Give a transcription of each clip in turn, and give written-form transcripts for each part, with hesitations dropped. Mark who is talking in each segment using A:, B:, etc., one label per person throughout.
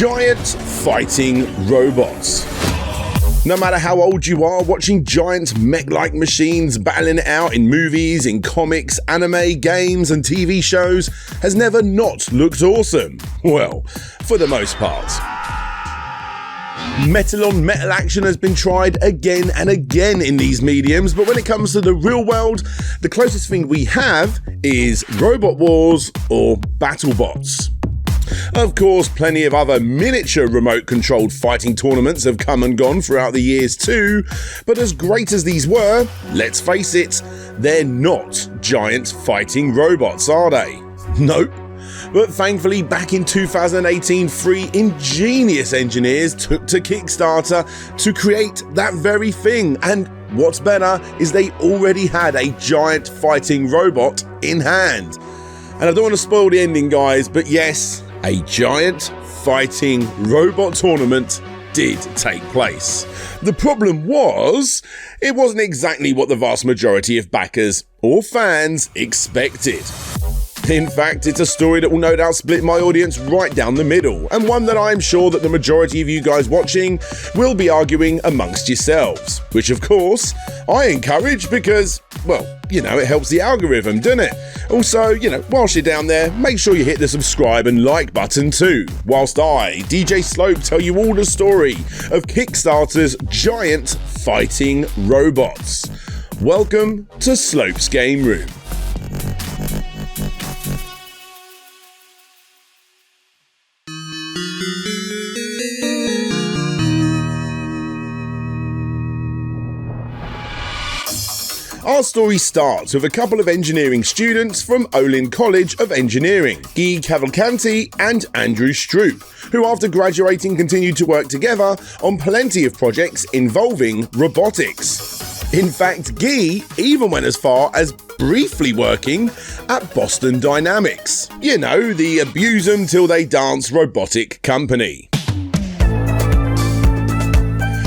A: Giant fighting robots. No matter how old you are, watching giant mech-like machines battling it out in movies, in comics, anime, games and TV shows has never not looked awesome. Well, for the most part. Metal-on-metal action has been tried again and again in these mediums, but when it comes to the real world, the closest thing we have is Robot Wars or BattleBots. Of course, plenty of other miniature remote-controlled fighting tournaments have come and gone throughout the years too, but as great as these were, let's face it, they're not giant fighting robots, are they? Nope. But thankfully, back in 2018, 3 ingenious engineers took to Kickstarter to create that very thing, and what's better is they already had a giant fighting robot in hand. And I don't want to spoil the ending, guys, but yes, a giant fighting robot tournament did take place. The problem was, it wasn't exactly what the vast majority of backers or fans expected. In fact, it's a story that will no doubt split my audience right down the middle, and one that I'm sure that the majority of you guys watching will be arguing amongst yourselves, which of course, I encourage because, well, it helps the algorithm, doesn't it? Also, whilst you're down there, make sure you hit the subscribe and like button too, whilst I, DJ Slope, tell you all the story of Kickstarter's giant fighting robots. Welcome to Slope's Game Room. Our story starts with a couple of engineering students from Olin College of Engineering, Guy Cavalcanti and Andrew Stroop, who after graduating continued to work together on plenty of projects involving robotics. In fact, Guy even went as far as briefly working at Boston Dynamics. The abuse them till they dance robotic company.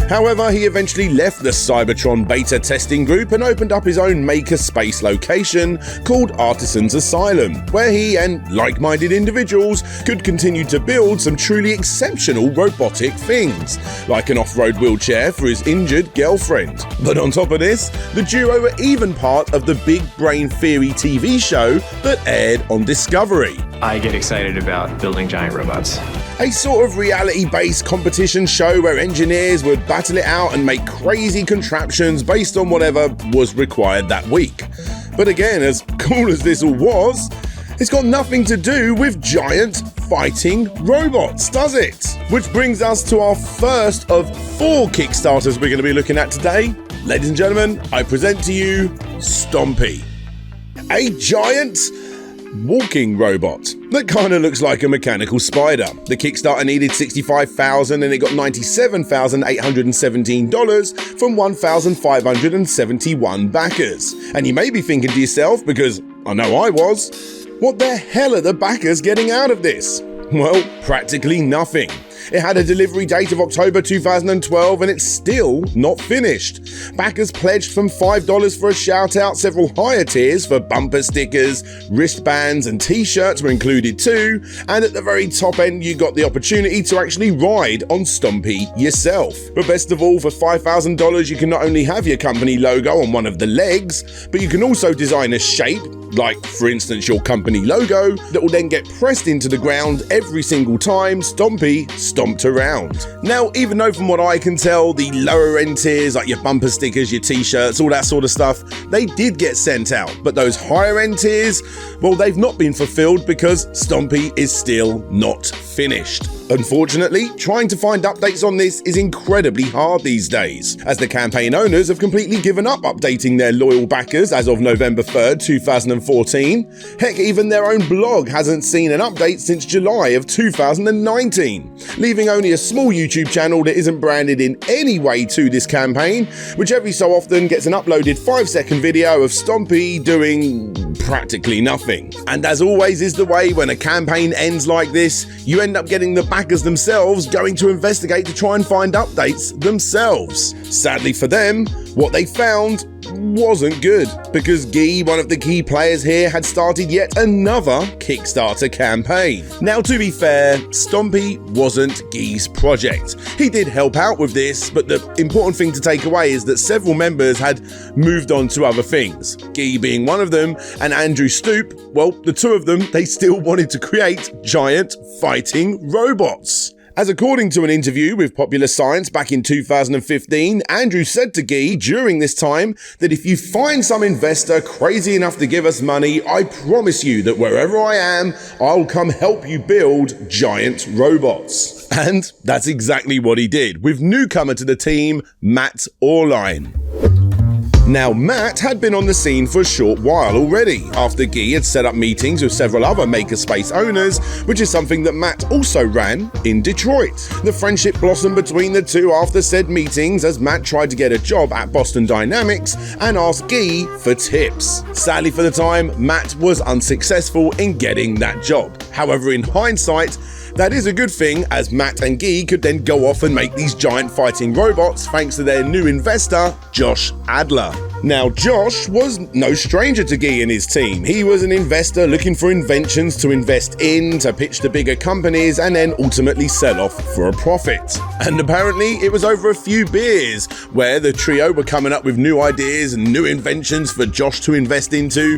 A: However, he eventually left the Cybertron beta testing group and opened up his own makerspace location called Artisans Asylum, where he and like-minded individuals could continue to build some truly exceptional robotic things, like an off-road wheelchair for his injured girlfriend. But on top of this, the duo were even part of the Big Brain Theory TV show that aired on Discovery.
B: I get excited about building giant robots.
A: A sort of reality-based competition show where engineers would battle it out and make crazy contraptions based on whatever was required that week. But again, as cool as this all was, it's got nothing to do with giant fighting robots, does it? Which brings us to our first of 4 Kickstarters we're going to be looking at today. Ladies and gentlemen, I present to you Stompy, a giant walking robot that kind of looks like a mechanical spider. The Kickstarter needed $65,000 and it got $97,817 from 1,571 backers. And you may be thinking to yourself, because I know I was, what the hell are the backers getting out of this? Well, practically nothing. It had a delivery date of October 2012 and it's still not finished. Backers pledged from $5 for a shout out, several higher tiers for bumper stickers, wristbands and t-shirts were included too, and at the very top end you got the opportunity to actually ride on Stompy yourself. But best of all, for $5,000 you can not only have your company logo on one of the legs, but you can also design a shape, like for instance your company logo, that will then get pressed into the ground every single time Stompy stomped around. Now, even though from what I can tell, the lower end tiers like your bumper stickers, your t-shirts, all that sort of stuff, they did get sent out, but those higher end tiers, well, they've not been fulfilled because Stompy is still not finished. Unfortunately, trying to find updates on this is incredibly hard these days, as the campaign owners have completely given up updating their loyal backers as of November 3rd, 2014. Heck, even their own blog hasn't seen an update since July of 2019, leaving only a small YouTube channel that isn't branded in any way to this campaign, which every so often gets an uploaded 5-second video of Stompy doing practically nothing. And as always is the way when a campaign ends like this, you end up getting the backers themselves going to investigate to try and find updates themselves. Sadly for them, what they found wasn't good, because Guy, one of the key players here, had started yet another Kickstarter campaign. Now, to be fair, Stompy wasn't Guy's project. He did help out with this, but the important thing to take away is that several members had moved on to other things. Guy being one of them, and Andrew Stoop, well, the two of them, they still wanted to create giant fighting robots. As according to an interview with Popular Science back in 2015, Andrew said to Guy during this time that if you find some investor crazy enough to give us money, I promise you that wherever I am, I'll come help you build giant robots. And that's exactly what he did, with newcomer to the team, Matt Orline. Now, Matt had been on the scene for a short while already, after Guy had set up meetings with several other makerspace owners, which is something that Matt also ran in Detroit. The friendship blossomed between the two after said meetings, as Matt tried to get a job at Boston Dynamics and asked Guy for tips. Sadly for the time, Matt was unsuccessful in getting that job. However, in hindsight, that is a good thing, as Matt and Guy could then go off and make these giant fighting robots thanks to their new investor, Josh Adler. Now, Josh was no stranger to Guy and his team. He was an investor looking for inventions to invest in, to pitch to bigger companies, and then ultimately sell off for a profit. And apparently, it was over a few beers where the trio were coming up with new ideas and new inventions for Josh to invest into,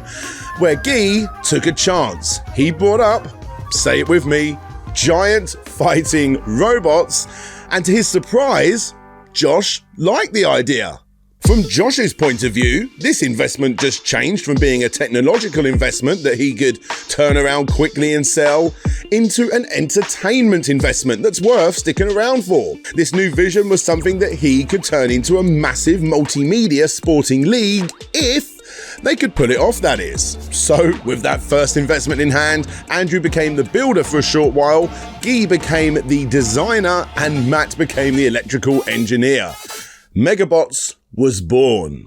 A: where Guy took a chance. He brought up, say it with me, giant fighting robots, and to his surprise, Josh liked the idea. From Josh's point of view, this investment just changed from being a technological investment that he could turn around quickly and sell into an entertainment investment that's worth sticking around for. This new vision was something that he could turn into a massive multimedia sporting league if they could pull it off, that is. So, with that first investment in hand, Andrew became the builder for a short while, Guy became the designer, and Matt became the electrical engineer. Megabots was born.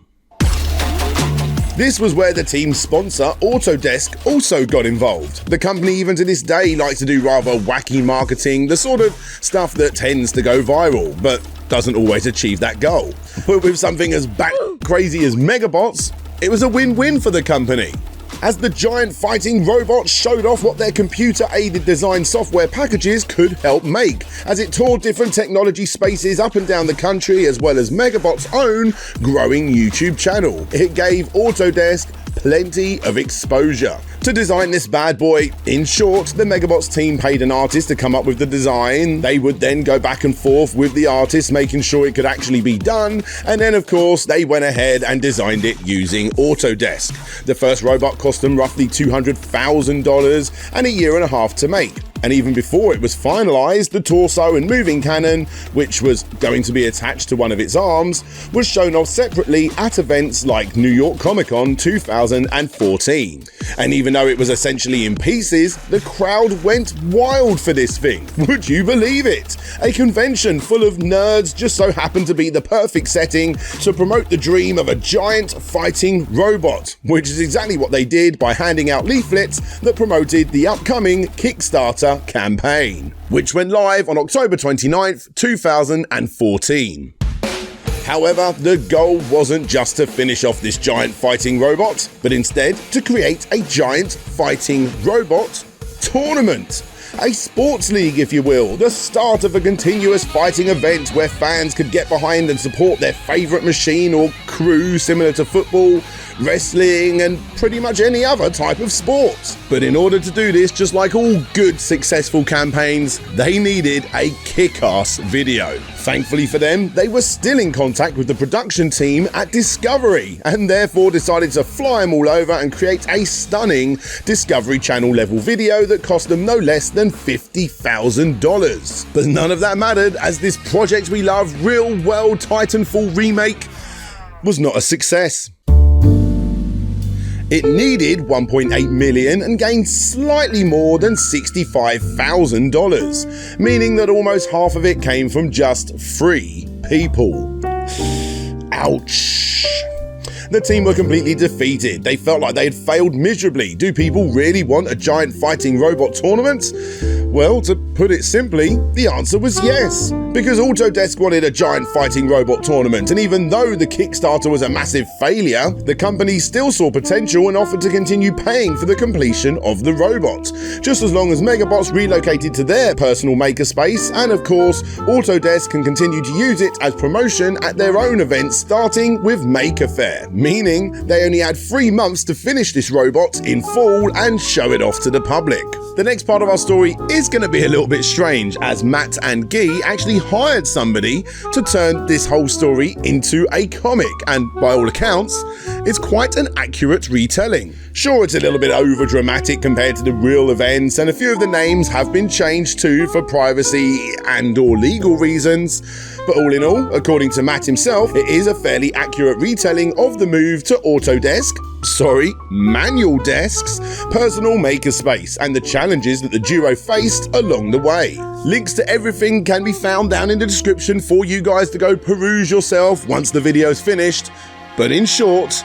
A: This was where the team's sponsor, Autodesk, also got involved. The company even to this day likes to do rather wacky marketing, the sort of stuff that tends to go viral, but doesn't always achieve that goal. But with something as crazy as Megabots, it was a win-win for the company, as the giant fighting robots showed off what their computer-aided design software packages could help make, as it toured different technology spaces up and down the country, as well as Megabot's own growing YouTube channel. It gave Autodesk plenty of exposure. To design this bad boy, in short, the Megabots team paid an artist to come up with the design. They would then go back and forth with the artist, making sure it could actually be done, and then of course they went ahead and designed it using Autodesk. The first robot cost them roughly $200,000 and a year and a half to make. And even before it was finalized, the torso and moving cannon, which was going to be attached to one of its arms, was shown off separately at events like New York Comic Con 2014. And even though it was essentially in pieces, the crowd went wild for this thing. Would you believe it? A convention full of nerds just so happened to be the perfect setting to promote the dream of a giant fighting robot, which is exactly what they did by handing out leaflets that promoted the upcoming Kickstarter campaign, which went live on October 29th, 2014. However, the goal wasn't just to finish off this giant fighting robot, but instead to create a giant fighting robot tournament. A sports league, if you will, the start of a continuous fighting event where fans could get behind and support their favourite machine or crew, similar to football, wrestling, and pretty much any other type of sport. But in order to do this, just like all good successful campaigns, they needed a kick-ass video. Thankfully for them, they were still in contact with the production team at Discovery, and therefore decided to fly them all over and create a stunning Discovery Channel level video that cost them no less than $50,000. But none of that mattered, as this project we love, Real World Titanfall remake, was not a success. It needed $1.8 million and gained slightly more than $65,000, meaning that almost half of it came from just 3 people. Ouch. The team were completely defeated. They felt like they had failed miserably. Do people really want a giant fighting robot tournament? Well, to put it simply, the answer was yes. Because Autodesk wanted a giant fighting robot tournament, and even though the Kickstarter was a massive failure, the company still saw potential and offered to continue paying for the completion of the robot, just as long as Megabots relocated to their personal makerspace, and of course, Autodesk can continue to use it as promotion at their own events, starting with Maker Faire, meaning they only had 3 months to finish this robot in full and show it off to the public. The next part of our story is going to be a little bit strange, as Matt and Guy actually hired somebody to turn this whole story into a comic, and by all accounts, it's quite an accurate retelling. Sure, it's a little bit over dramatic compared to the real events, and a few of the names have been changed too for privacy and or legal reasons, but all in all, according to Matt himself, it is a fairly accurate retelling of the move to Manual Desk's personal makerspace and the challenges that the duo faced along the way. Links to everything can be found down in the description for you guys to go peruse yourself once the video's finished, but in short,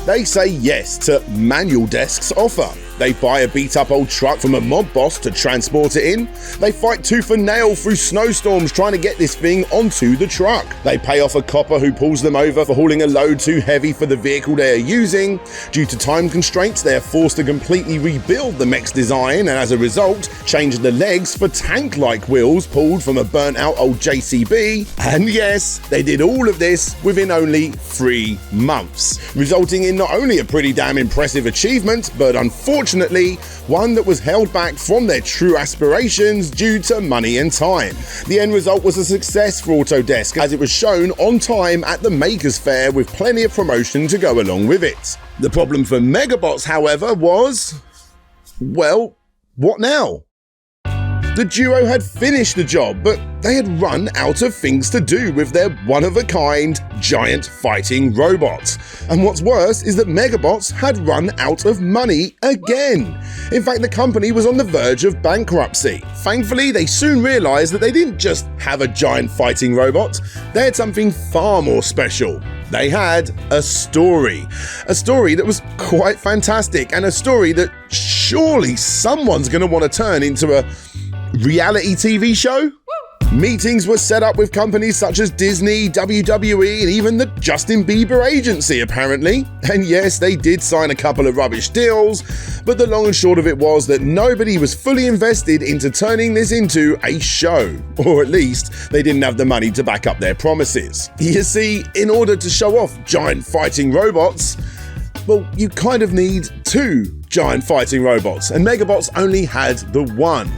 A: they say yes to Manual Desk's offer. They buy a beat-up old truck from a mob boss to transport it in. They fight tooth and nail through snowstorms trying to get this thing onto the truck. They pay off a copper who pulls them over for hauling a load too heavy for the vehicle they are using. Due to time constraints, they are forced to completely rebuild the mech's design, and as a result, change the legs for tank-like wheels pulled from a burnt-out old JCB. And yes, they did all of this within only 3 months, resulting in not only a pretty damn impressive achievement, but unfortunately one that was held back from their true aspirations due to money and time. The end result was a success for Autodesk, as it was shown on time at the Makers Faire with plenty of promotion to go along with it. The problem for Megabots, however, was, well, what now? The duo had finished the job, but they had run out of things to do with their one-of-a-kind giant fighting robot. And what's worse is that Megabots had run out of money again. In fact, the company was on the verge of bankruptcy. Thankfully, they soon realized that they didn't just have a giant fighting robot, they had something far more special. They had a story that was quite fantastic, and a story that surely someone's going to want to turn into a reality TV show? Meetings were set up with companies such as Disney, WWE, and even the Justin Bieber agency, apparently. And yes, they did sign a couple of rubbish deals, but the long and short of it was that nobody was fully invested into turning this into a show. Or at least, they didn't have the money to back up their promises. You see, in order to show off giant fighting robots, well, you kind of need 2 giant fighting robots, and Megabots only had the one.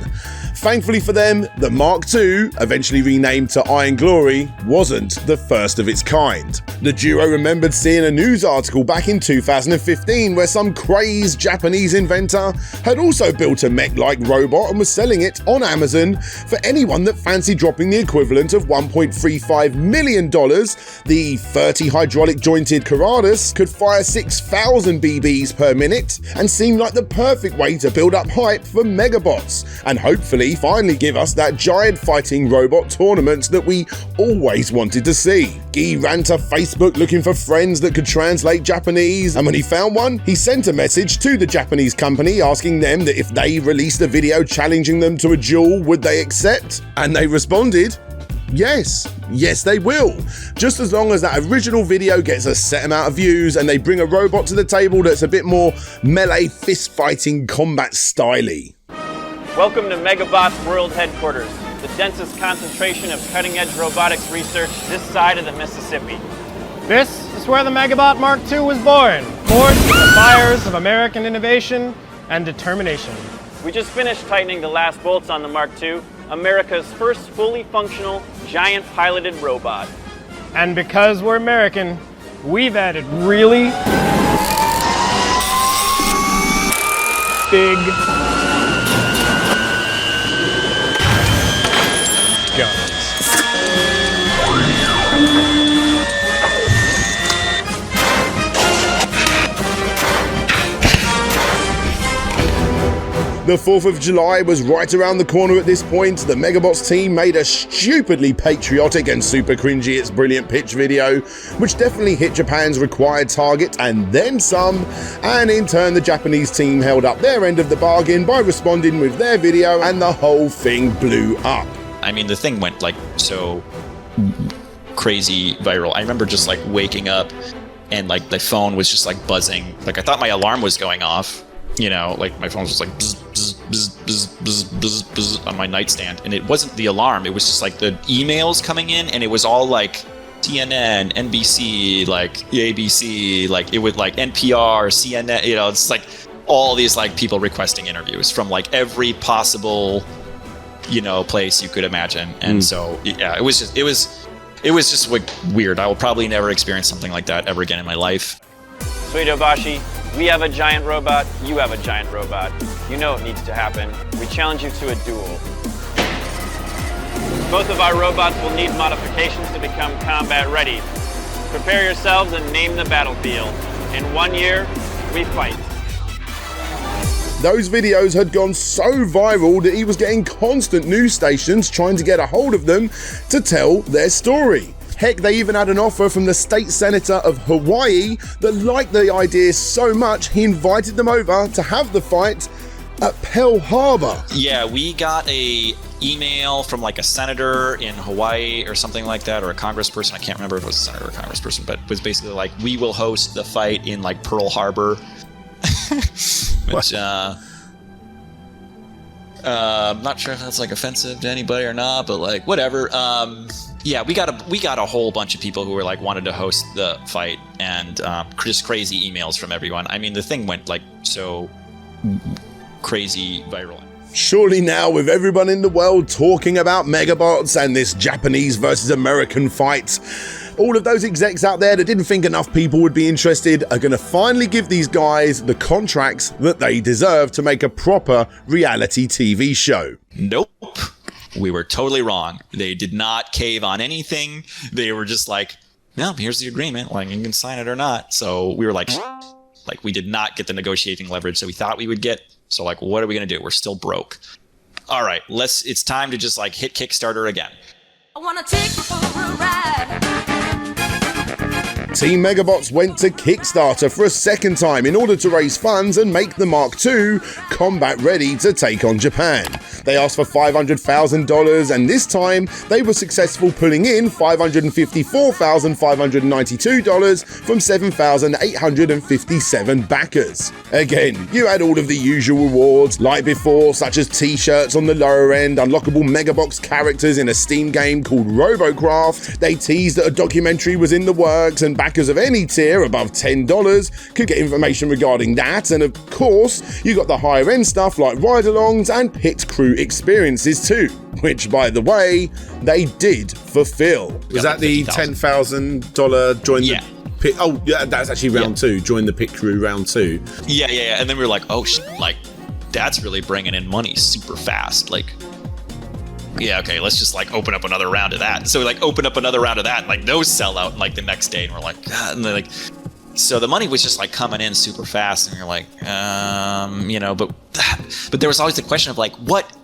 A: Thankfully for them, the Mark II, eventually renamed to Iron Glory, wasn't the first of its kind. The duo remembered seeing a news article back in 2015 where some crazed Japanese inventor had also built a mech-like robot and was selling it on Amazon for anyone that fancied dropping the equivalent of $1.35 million. The 30 hydraulic jointed Caradas could fire 6,000 BBs per minute and seemed like the perfect way to build up hype for Megabots, and hopefully finally give us that giant fighting robot tournament that we always wanted to see. Guy ran to Facebook looking for friends that could translate Japanese, and when he found one, he sent a message to the Japanese company asking them that if they released a video challenging them to a duel, would they accept? And they responded, yes they will, just as long as that original video gets a set amount of views and they bring a robot to the table that's a bit more melee fist fighting combat styly.
C: Welcome to Megabots World Headquarters, the densest concentration of cutting-edge robotics research this side of the Mississippi.
D: This is where the Megabot Mark II was born, forged with the fires of American innovation and determination.
C: We just finished tightening the last bolts on the Mark II, America's first fully functional, giant piloted robot.
D: And because we're American, we've added really big guns.
A: The 4th of July was right around the corner at this point. The Megabots team made a stupidly patriotic and super cringy It's Brilliant pitch video, which definitely hit Japan's required target and then some, and in turn the Japanese team held up their end of the bargain by responding with their video, and the whole thing blew up.
E: I mean, the thing went like so crazy viral. I remember just like waking up and like the phone was just like buzzing. Like I thought my alarm was going off. You know, like my phone was just like bzz, bzz, bzz, bzz, bzz, bzz, bzz on my nightstand. And it wasn't the alarm. It was just like the emails coming in, and it was all like CNN, NBC, like ABC, like it would like NPR, CNN, you know, it's like all these like people requesting interviews from like every possible, you know, place you could imagine. And so, yeah, it was just like weird. I will probably never experience something like that ever again in my life.
C: Sweet Obashi, we have a giant robot, you have a giant robot. You know it needs to happen. We challenge you to a duel. Both of our robots will need modifications to become combat ready. Prepare yourselves and name the battlefield. In 1 year, we fight.
A: Those videos had gone so viral that he was getting constant news stations trying to get a hold of them to tell their story. Heck, they even had an offer from the state senator of Hawaii that liked the idea so much he invited them over to have the fight at Pearl Harbor.
E: Yeah, we got a email from like a senator in Hawaii or something like that, or a congressperson. I can't remember if it was a senator or a congressperson, but it was basically like, we will host the fight in like Pearl Harbor. Which, I'm not sure if that's like offensive to anybody or not, but like whatever. Yeah, we got a whole bunch of people who were like wanted to host the fight, and just crazy emails from everyone. I mean, the thing went like so crazy viral.
A: Surely now, with everyone in the world talking about Megabots and this Japanese versus American fight, all of those execs out there that didn't think enough people would be interested are going to finally give these guys the contracts that they deserve to make a proper reality TV show.
E: Nope. We were totally wrong. They did not cave on anything. They were just like, no, here's the agreement. Like, you can sign it or not. So we were like we did not get the negotiating leverage that we thought we would get. So like, what are we going to do? We're still broke. All right, it's time to just like hit Kickstarter again.
F: I want to take you for a ride.
A: Team Megabots went to Kickstarter for a second time in order to raise funds and make the Mark II combat ready to take on Japan. They asked for $500,000, and this time they were successful, pulling in $554,592 from 7,857 backers. Again, you had all of the usual rewards like before, such as t-shirts on the lower end, unlockable Megabox characters in a Steam game called Robocraft. They teased that a documentary was in the works, and backers of any tier above $10 could get information regarding that. And of course, you got the higher end stuff like ride-alongs and pit crew experiences too, which, by the way, they did fulfill. Was that the $10,000 join the pit? Oh, yeah, that's actually round two. Join the pit crew round two.
E: Yeah. And then we were like, oh, like that's really bringing in money super fast. Like, yeah, okay, let's just like open up another round of that. So we like open up another round of that, and like those sell out like the next day, and we're like, ah, and then like, so the money was just like coming in super fast, and you're like, you know, but there was always the question of like, what,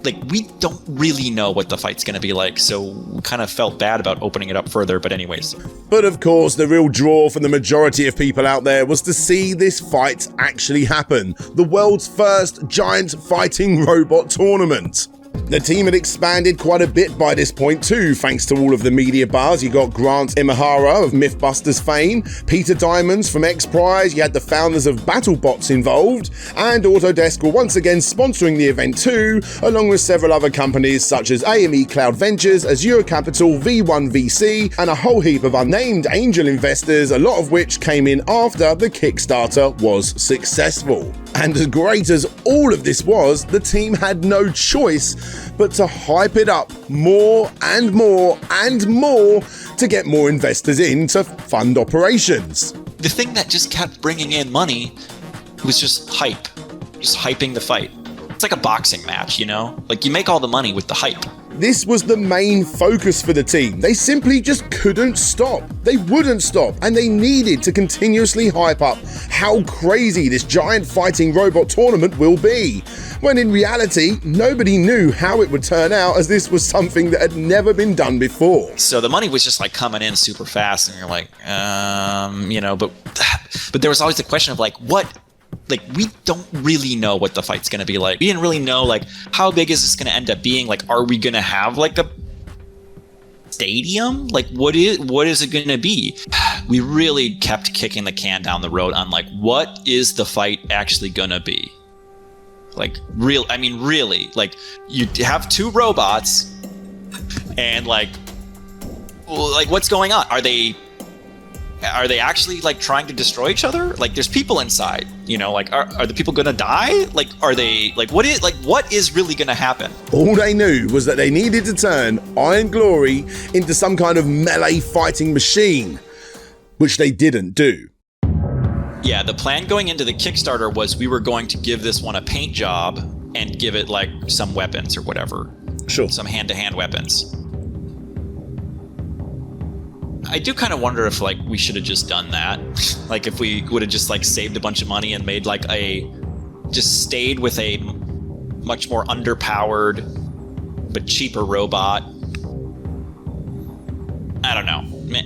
E: like we don't really know what the fight's gonna be like, so we kind of felt bad about opening it up further. But anyways.
A: But of course, the real draw for the majority of people out there was to see this fight actually happen. The world's first giant fighting robot tournament. The team had expanded quite a bit by this point too, thanks to all of the media buzz. You got Grant Imahara of Mythbusters fame, Peter Diamonds from X-Prize, you had the founders of BattleBots involved, and Autodesk were once again sponsoring the event too, along with several other companies such as AME Cloud Ventures, Azure Capital, V1 VC, and a whole heap of unnamed angel investors, a lot of which came in after the Kickstarter was successful. And as great as all of this was, the team had no choice but to hype it up more and more and more to get more investors in to fund operations.
E: The thing that just kept bringing in money was just hype, just hyping the fight. It's like a boxing match, you know? Like you make all the money with the hype.
A: This was the main focus for the team. They simply just couldn't stop. They wouldn't stop, and they needed to continuously hype up how crazy this giant fighting robot tournament will be. when in reality, nobody knew how it would turn out, as this was something that had never been done before.
E: So the money was just like coming in super fast, and you're like, but there was always the question of like, what? Like, we don't really know what the fight's going to be like. We didn't really know, like, how big is this going to end up being? Like, are we going to have, like, a stadium? Like, what is it going to be? We really kept kicking the can down the road on, like, what is the fight actually going to be? Like, really. Like, you have two robots, and, like, what's going on? Are they actually like trying to destroy each other? Like, there's people inside, you know, like are the people gonna die? Like, are they like what is really gonna happen?
A: All they knew was that they needed to turn Iron Glory into some kind of melee fighting machine, which they didn't do.
E: Yeah, the plan going into the Kickstarter was we were going to give this one a paint job and give it like some weapons or whatever.
A: Sure.
E: Some hand-to-hand weapons. I do kind of wonder if like we should have just done that. Like, if we would have just like saved a bunch of money and made like just stayed with a much more underpowered but cheaper robot. I don't know.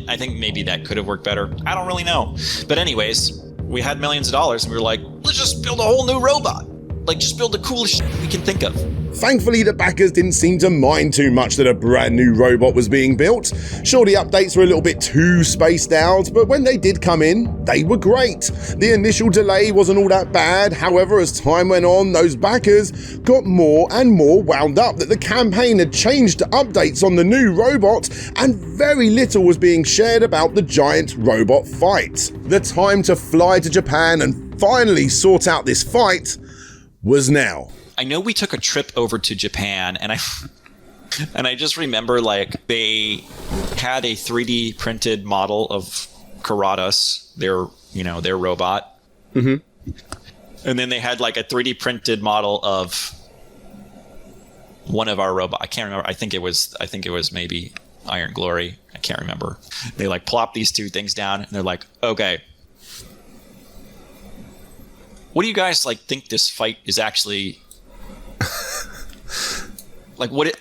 E: I think maybe that could have worked better. I don't really know. But anyways, we had millions of dollars and we were like, let's just build a whole new robot. Like, just build the coolest shit we can think of.
A: Thankfully, the backers didn't seem to mind too much that a brand new robot was being built. Sure, the updates were a little bit too spaced out, but when they did come in, they were great. The initial delay wasn't all that bad. However, as time went on, those backers got more and more wound up that the campaign had changed to updates on the new robot, and very little was being shared about the giant robot fight. The time to fly to Japan and finally sort out this fight was now.
E: I know we took a trip over to Japan, and I just remember like they had a 3D printed model of Karatas, their robot. Mm-hmm. And then they had like a 3D printed model of one of our robots. I can't remember. I think it was maybe Iron Glory. I can't remember. They like plop these two things down, and they're like, okay, what do you guys like think this fight is actually like? What it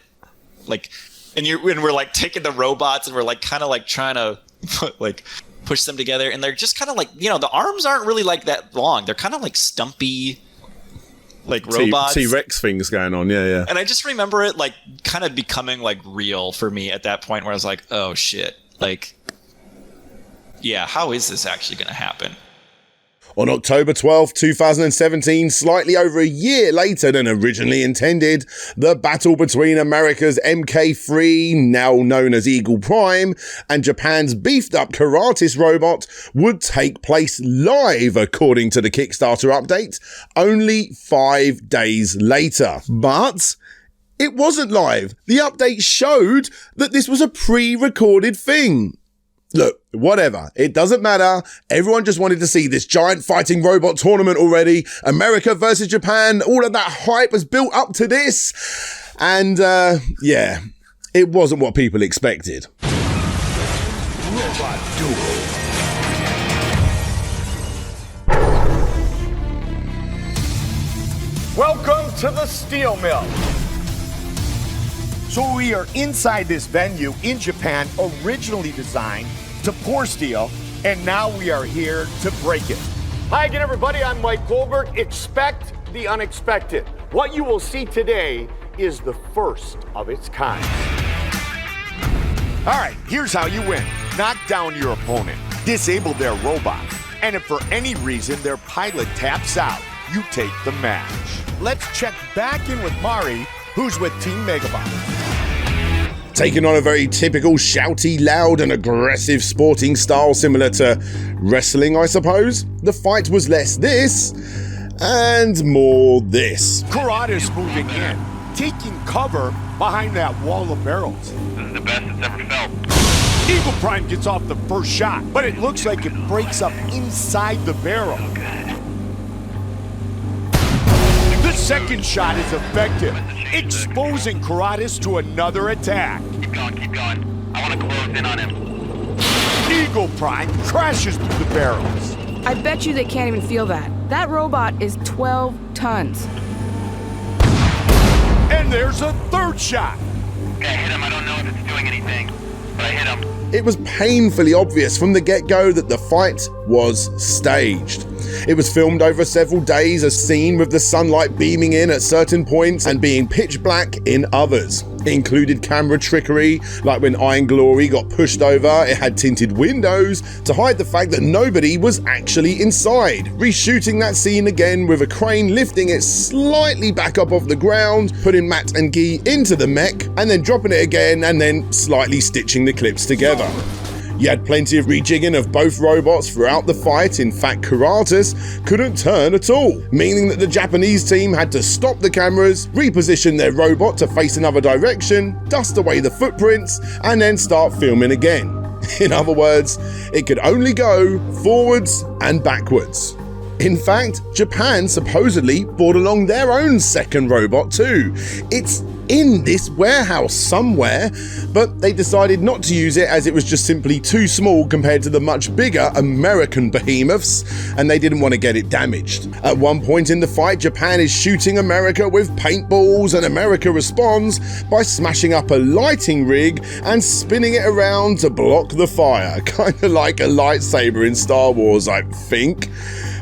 E: like? And we're like taking the robots and we're like kind of like trying to push them together, and they're just kind of like, the arms aren't really like that long. They're kind of like stumpy, like robots.
A: T-Rex things going on, yeah.
E: And I just remember it like kind of becoming like real for me at that point, where I was like, oh shit, like, yeah, how is this actually going to happen?
A: On October 12, 2017, slightly over a year later than originally intended, the battle between America's Mk3, now known as Eagle Prime, and Japan's beefed-up Karatis robot would take place live, according to the Kickstarter update, only 5 days later. But it wasn't live. The update showed that this was a pre-recorded thing. Look, whatever. It doesn't matter. Everyone just wanted to see this giant fighting robot tournament already. America versus Japan. All of that hype was built up to this. And, yeah, it wasn't what people expected.
G: Robot Duel. Welcome to the Steel Mill. So we are inside this venue in Japan, originally designed to pour steel, and now we are here to break it. Hi again, everybody. I'm Mike Goldberg. Expect the unexpected. What you will see today is the first of its kind. All right, here's how you win. Knock down your opponent, disable their robot, and if for any reason their pilot taps out, you take the match. Let's check back in with Mari, who's with Team Megabot.
A: Taking on a very typical shouty, loud and aggressive sporting style similar to wrestling, I suppose. The fight was less this and more this.
G: Karatis moving in, taking cover behind that wall of barrels.
C: This is the best it's ever felt.
G: Eagle Prime gets off the first shot, but it looks like it breaks up inside the barrel. The second shot is effective, exposing Karatis to another attack.
C: Keep going. I want to close in on him.
G: Eagle Prime crashes through the barrels.
H: I bet you they can't even feel that. That robot is 12 tons.
G: And there's a third shot.
H: Okay, I hit him. I don't know if it's doing anything, but I hit him.
A: It was painfully obvious from the get-go that the fight was staged. It was filmed over several days, a scene with the sunlight beaming in at certain points and being pitch black in others. It included camera trickery, like when Iron Glory got pushed over, it had tinted windows to hide the fact that nobody was actually inside. Reshooting that scene again with a crane lifting it slightly back up off the ground, putting Matt and Guy into the mech, and then dropping it again and then slightly stitching the clips together. You had plenty of rejigging of both robots throughout the fight. In fact, Karatas couldn't turn at all, meaning that the Japanese team had to stop the cameras, reposition their robot to face another direction, dust away the footprints, and then start filming again. In other words, it could only go forwards and backwards. In fact, Japan supposedly brought along their own second robot too. It's in this warehouse somewhere, but they decided not to use it as it was just simply too small compared to the much bigger American behemoths, and they didn't want to get it damaged. At one point in the fight, Japan is shooting America with paintballs, and America responds by smashing up a lighting rig and spinning it around to block the fire, kind of like a lightsaber in Star Wars, I think,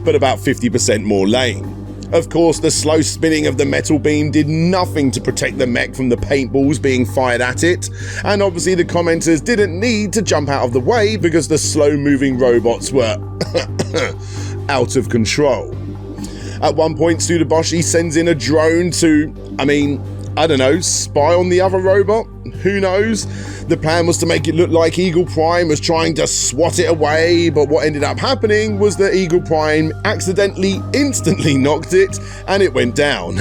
A: but about 50% more lame. Of course, the slow spinning of the metal beam did nothing to protect the mech from the paintballs being fired at it, and obviously the commenters didn't need to jump out of the way because the slow-moving robots were out of control. At one point, Tsutoboshi sends in a drone to, spy on the other robot? Who knows? The plan was to make it look like Eagle Prime was trying to swat it away, but what ended up happening was that Eagle Prime accidentally instantly knocked it and it went down.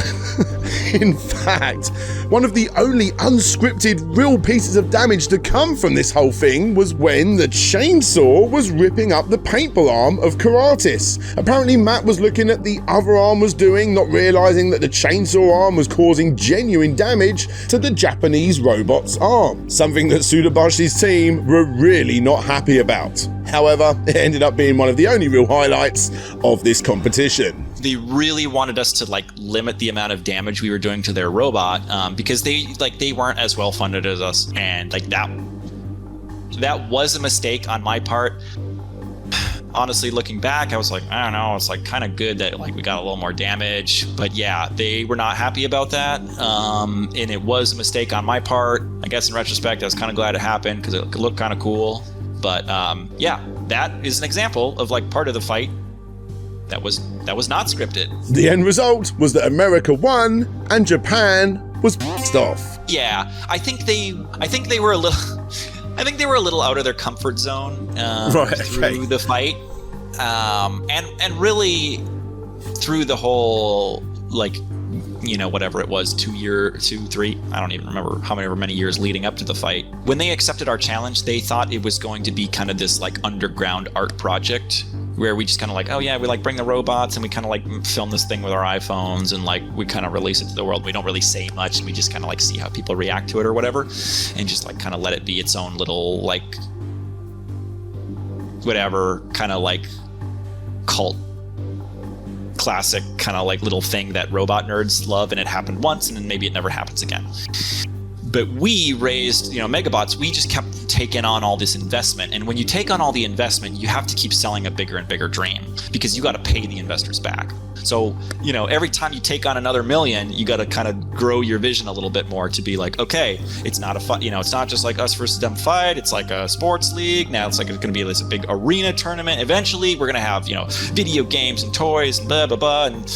A: In fact, one of the only unscripted real pieces of damage to come from this whole thing was when the chainsaw was ripping up the paintball arm of Karatis. Apparently Matt was looking at the other arm was doing, not realizing that the chainsaw arm was causing genuine damage to the Japanese robot's arm, something that Tsutoboshi's team were really not happy about. However, it ended up being one of the only real highlights of this competition.
E: They really wanted us to limit the amount of damage we were doing to their robot because they weren't as well funded as us, and that was a mistake on my part. Honestly, looking back, I was like, I don't know, it's kind of good that we got a little more damage, but yeah, they were not happy about that, and it was a mistake on my part. I guess in retrospect, I was kind of glad it happened because it looked kind of cool, but yeah, that is an example of part of the fight that was not scripted.
A: The end result was that America won and Japan was pissed off.
E: Yeah, I think they were a little out of their comfort zone through the fight, and really through the whole whatever it was, 3, I don't even remember however many years leading up to the fight. When they accepted our challenge, they thought it was going to be kind of this underground art project where we just kind of oh yeah, we bring the robots and we kind of film this thing with our iPhones and we kind of release it to the world. We don't really say much and we just kind of see how people react to it or whatever, and just kind of let it be its own little whatever kind of cult classic kind of little thing that robot nerds love, and it happened once and then maybe it never happens again. But we raised, Megabots, we just kept taking on all this investment. And when you take on all the investment, you have to keep selling a bigger and bigger dream because you got to pay the investors back. So, every time you take on another million, you got to kind of grow your vision a little bit more to be okay, it's not a fight, it's not just us versus them fight. It's like a sports league. Now it's going to be this big arena tournament. Eventually we're going to have, video games and toys and blah, blah, blah. And,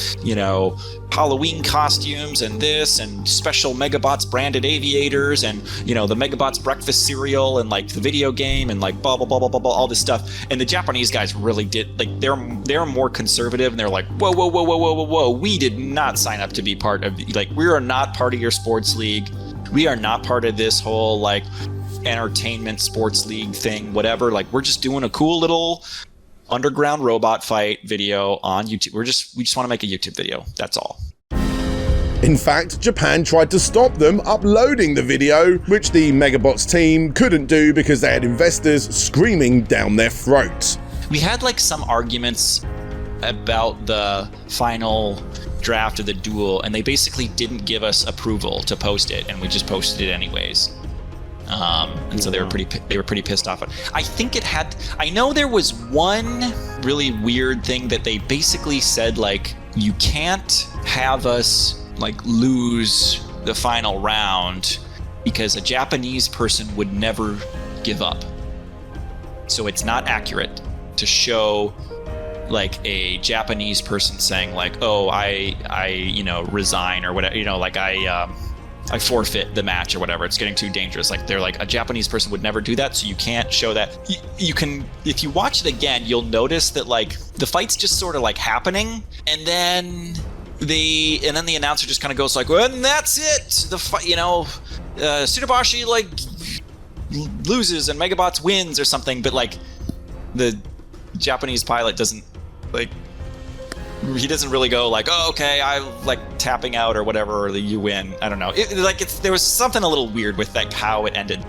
E: Halloween costumes and this and special Megabots branded aviators and the Megabots breakfast cereal and the video game and blah blah blah blah blah blah, all this stuff. And the Japanese guys really did they're more conservative, and they're whoa, we did not sign up to be part of we are not part of your sports league. We are not part of this whole entertainment sports league thing, whatever. We're just doing a cool little underground robot fight video on YouTube. We just want to make a YouTube video. That's all.
A: In fact, Japan tried to stop them uploading the video, which the Megabots team couldn't do because they had investors screaming down their throats.
E: We had some arguments about the final draft of the duel, and they basically didn't give us approval to post it, and we just posted it anyways. And so they were pretty pissed off. I think I know there was one really weird thing that they basically said, like, you can't have us like lose the final round because a Japanese person would never give up. So it's not accurate to show like a Japanese person saying like, oh, I resign or whatever, like I forfeit the match or whatever. It's getting too dangerous. Like, they're like, a Japanese person would never do that, so you can't show that. You can, if you watch it again, you'll notice that like the fight's just sort of like happening, and then the announcer just kind of goes like, well, and that's it. The fight, Tsunabashi like loses and Megabots wins or something, but like the Japanese pilot doesn't like. He doesn't really go like, oh, okay, I like tapping out or whatever, or you win. I don't know. There was something a little weird with like how it ended.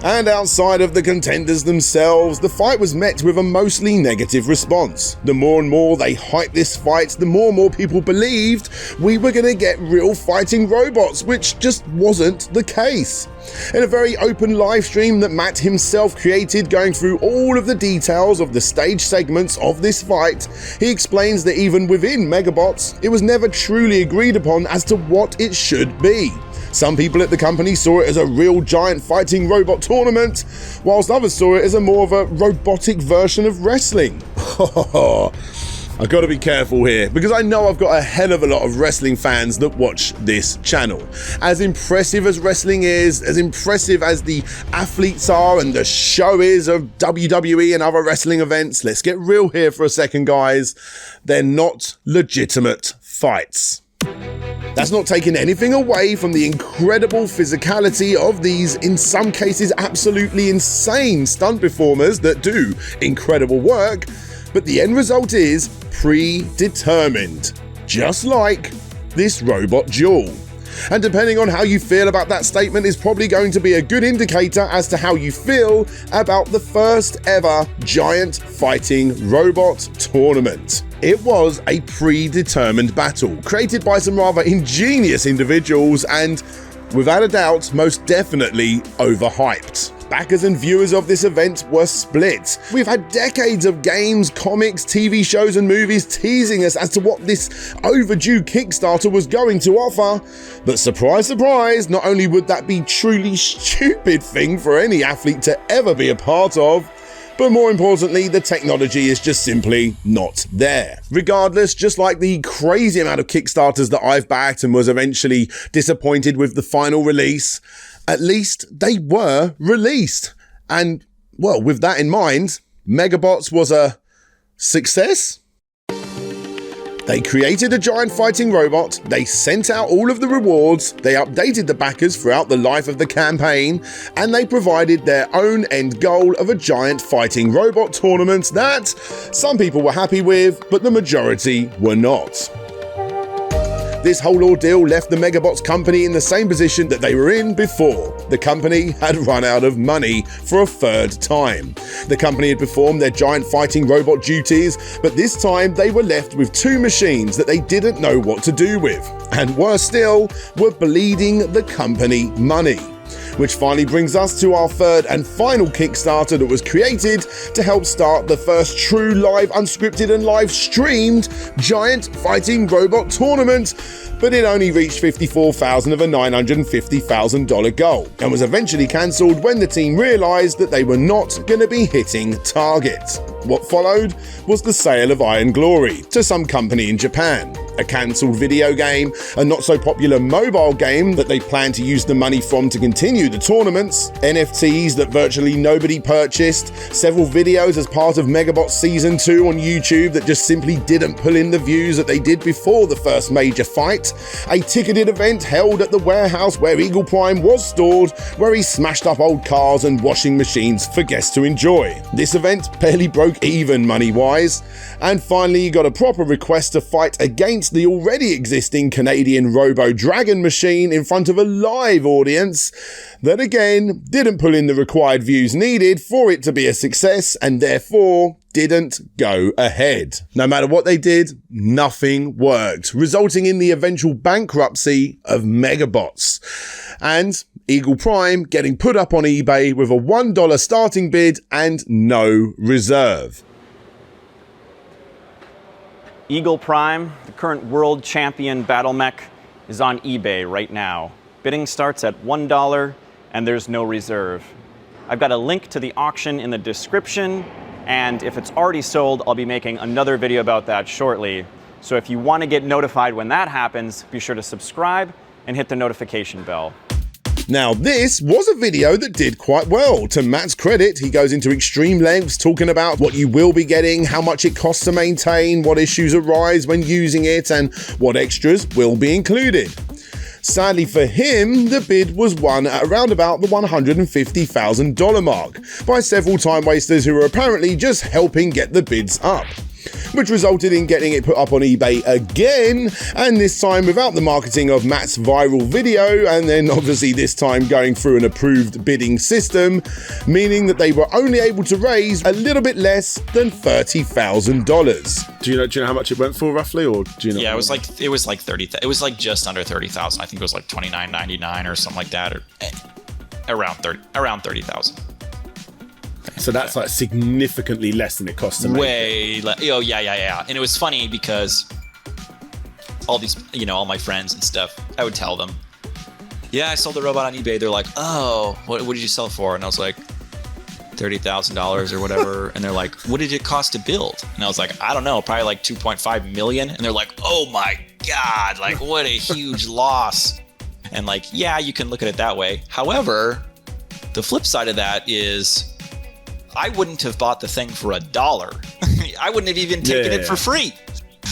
A: And outside of the contenders themselves, the fight was met with a mostly negative response. The more and more they hyped this fight, the more and more people believed we were going to get real fighting robots, which just wasn't the case. In a very open live stream that Matt himself created, going through all of the details of the stage segments of this fight, he explains that even within Megabots, it was never truly agreed upon as to what it should be. Some people at the company saw it as a real giant fighting robot tournament, whilst others saw it as a more of a robotic version of wrestling. I've got to be careful here, because I know I've got a hell of a lot of wrestling fans that watch this channel. As impressive as wrestling is, as impressive as the athletes are and the show is of WWE and other wrestling events, let's get real here for a second, guys. They're not legitimate fights. That's not taking anything away from the incredible physicality of these, in some cases, absolutely insane stunt performers that do incredible work, but the end result is predetermined, just like this robot duel. And depending on how you feel about that statement is probably going to be a good indicator as to how you feel about the first ever giant fighting robot tournament. It was a predetermined battle, created by some rather ingenious individuals and, without a doubt, most definitely overhyped. Backers and viewers of this event were split. We've had decades of games, comics, TV shows and movies teasing us as to what this overdue Kickstarter was going to offer. But surprise, surprise, not only would that be a truly stupid thing for any athlete to ever be a part of, but more importantly, the technology is just simply not there. Regardless, just like the crazy amount of Kickstarters that I've backed and was eventually disappointed with the final release, at least they were released. And, well, with that in mind, Megabots was a success? They created a giant fighting robot, they sent out all of the rewards, they updated the backers throughout the life of the campaign, and they provided their own end goal of a giant fighting robot tournament that some people were happy with, but the majority were not. This whole ordeal left the Megabots company in the same position that they were in before. The company had run out of money for a third time. The company had performed their giant fighting robot duties, but this time they were left with two machines that they didn't know what to do with, and worse still, were bleeding the company money. Which finally brings us to our third and final Kickstarter that was created to help start the first true live unscripted and live streamed giant fighting robot tournament, but it only reached $54,000 of a $950,000 goal and was eventually cancelled when the team realised that they were not going to be hitting target. What followed was the sale of Iron Glory to some company in Japan, a cancelled video game, a not so popular mobile game that they planned to use the money from to continue the tournaments, NFTs that virtually nobody purchased, several videos as part of Megabots Season 2 on YouTube that just simply didn't pull in the views that they did before the first major fight, a ticketed event held at the warehouse where Eagle Prime was stored, where he smashed up old cars and washing machines for guests to enjoy. This event barely broke even money-wise, and finally you got a proper request to fight against the already existing Canadian Robo Dragon machine in front of a live audience that again didn't pull in the required views needed for it to be a success, and therefore didn't go ahead. No matter what they did, nothing worked, resulting in the eventual bankruptcy of Megabots. And Eagle Prime getting put up on eBay with a $1 starting bid and no reserve.
C: Eagle Prime, the current world champion battle mech, is on eBay right now. Bidding starts at $1 and there's no reserve. I've got a link to the auction in the description, and if it's already sold, I'll be making another video about that shortly. So if you want to get notified when that happens, be sure to subscribe and hit the notification bell.
A: Now, this was a video that did quite well. To Matt's credit, he goes into extreme lengths talking about what you will be getting, how much it costs to maintain, what issues arise when using it, and what extras will be included. Sadly for him, the bid was won at around about the $150,000 mark by several time wasters who were apparently just helping get the bids up, which resulted in getting it put up on eBay again, and this time without the marketing of Matt's viral video, and then obviously this time going through an approved bidding system, meaning that they were only able to raise a little bit less than $30,000.
I: Do you know how much it went for roughly, or do you know?
E: Yeah, it was like 30. It was like just under 30,000. I think it was like 29.99 or something like that, or around 30,000.
I: So that's like significantly less than it costs to make.
E: Way less. Oh yeah. And it was funny because all these, all my friends and stuff, I would tell them, yeah, I sold the robot on eBay. They're like, oh, what did you sell for? And I was like, $30,000 or whatever. And they're like, what did it cost to build? And I was like, I don't know, probably like 2.5 million. And they're like, oh my God, like what a huge loss. And like, yeah, you can look at it that way. However, the flip side of that is I wouldn't have bought the thing for $1. I wouldn't have even taken it for free.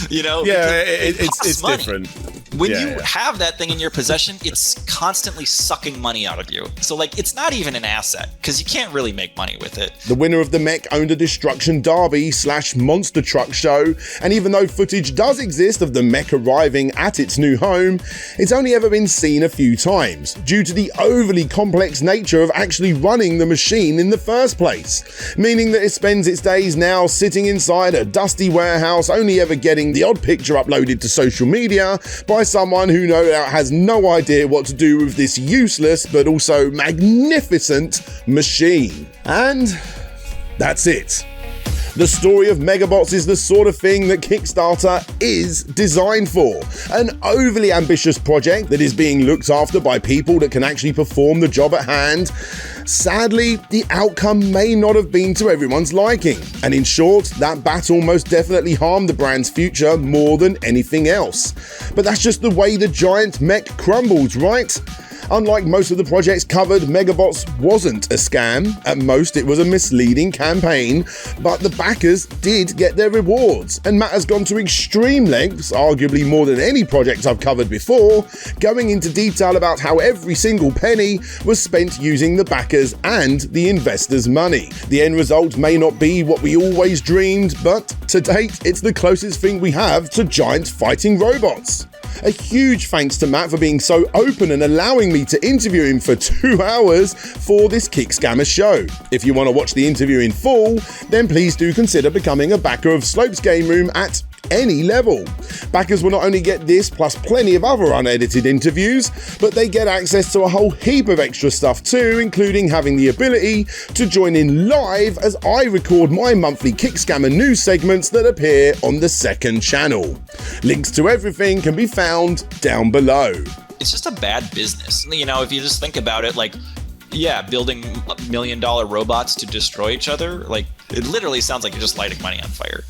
I: Yeah, it's different.
E: When you have that thing in your possession, it's constantly sucking money out of you. So like, it's not even an asset because you can't really make money with it.
A: The winner of the mech owned a Destruction Derby / monster truck show, and even though footage does exist of the mech arriving at its new home, it's only ever been seen a few times due to the overly complex nature of actually running the machine in the first place, meaning that it spends its days now sitting inside a dusty warehouse, only ever getting the odd picture uploaded to social media by someone who no doubt has no idea what to do with this useless but also magnificent machine. And that's it. The story of Megabots is the sort of thing that Kickstarter is designed for. An overly ambitious project that is being looked after by people that can actually perform the job at hand. Sadly, the outcome may not have been to everyone's liking. And in short, that battle most definitely harmed the brand's future more than anything else. But that's just the way the giant mech crumbles, right? Unlike most of the projects covered, Megabots wasn't a scam. At most, it was a misleading campaign, but the backers did get their rewards, and Matt has gone to extreme lengths, arguably more than any project I've covered before, going into detail about how every single penny was spent using the backers and the investors' money. The end result may not be what we always dreamed, but to date, it's the closest thing we have to giant fighting robots. A huge thanks to Matt for being so open and allowing me to interview him for 2 hours for this Kick Scammer show. If you want to watch the interview in full, then please do consider becoming a backer of Slope's Game Room at any level. Backers will not only get this plus plenty of other unedited interviews, but they get access to a whole heap of extra stuff too, including having the ability to join in live as I record my monthly Kick Scammer news segments that appear on the second channel. Links to everything can be found down below.
E: It's just a bad business. If you just think about it, like, yeah, building $1 million robots to destroy each other, like, it literally sounds like you're just lighting money on fire.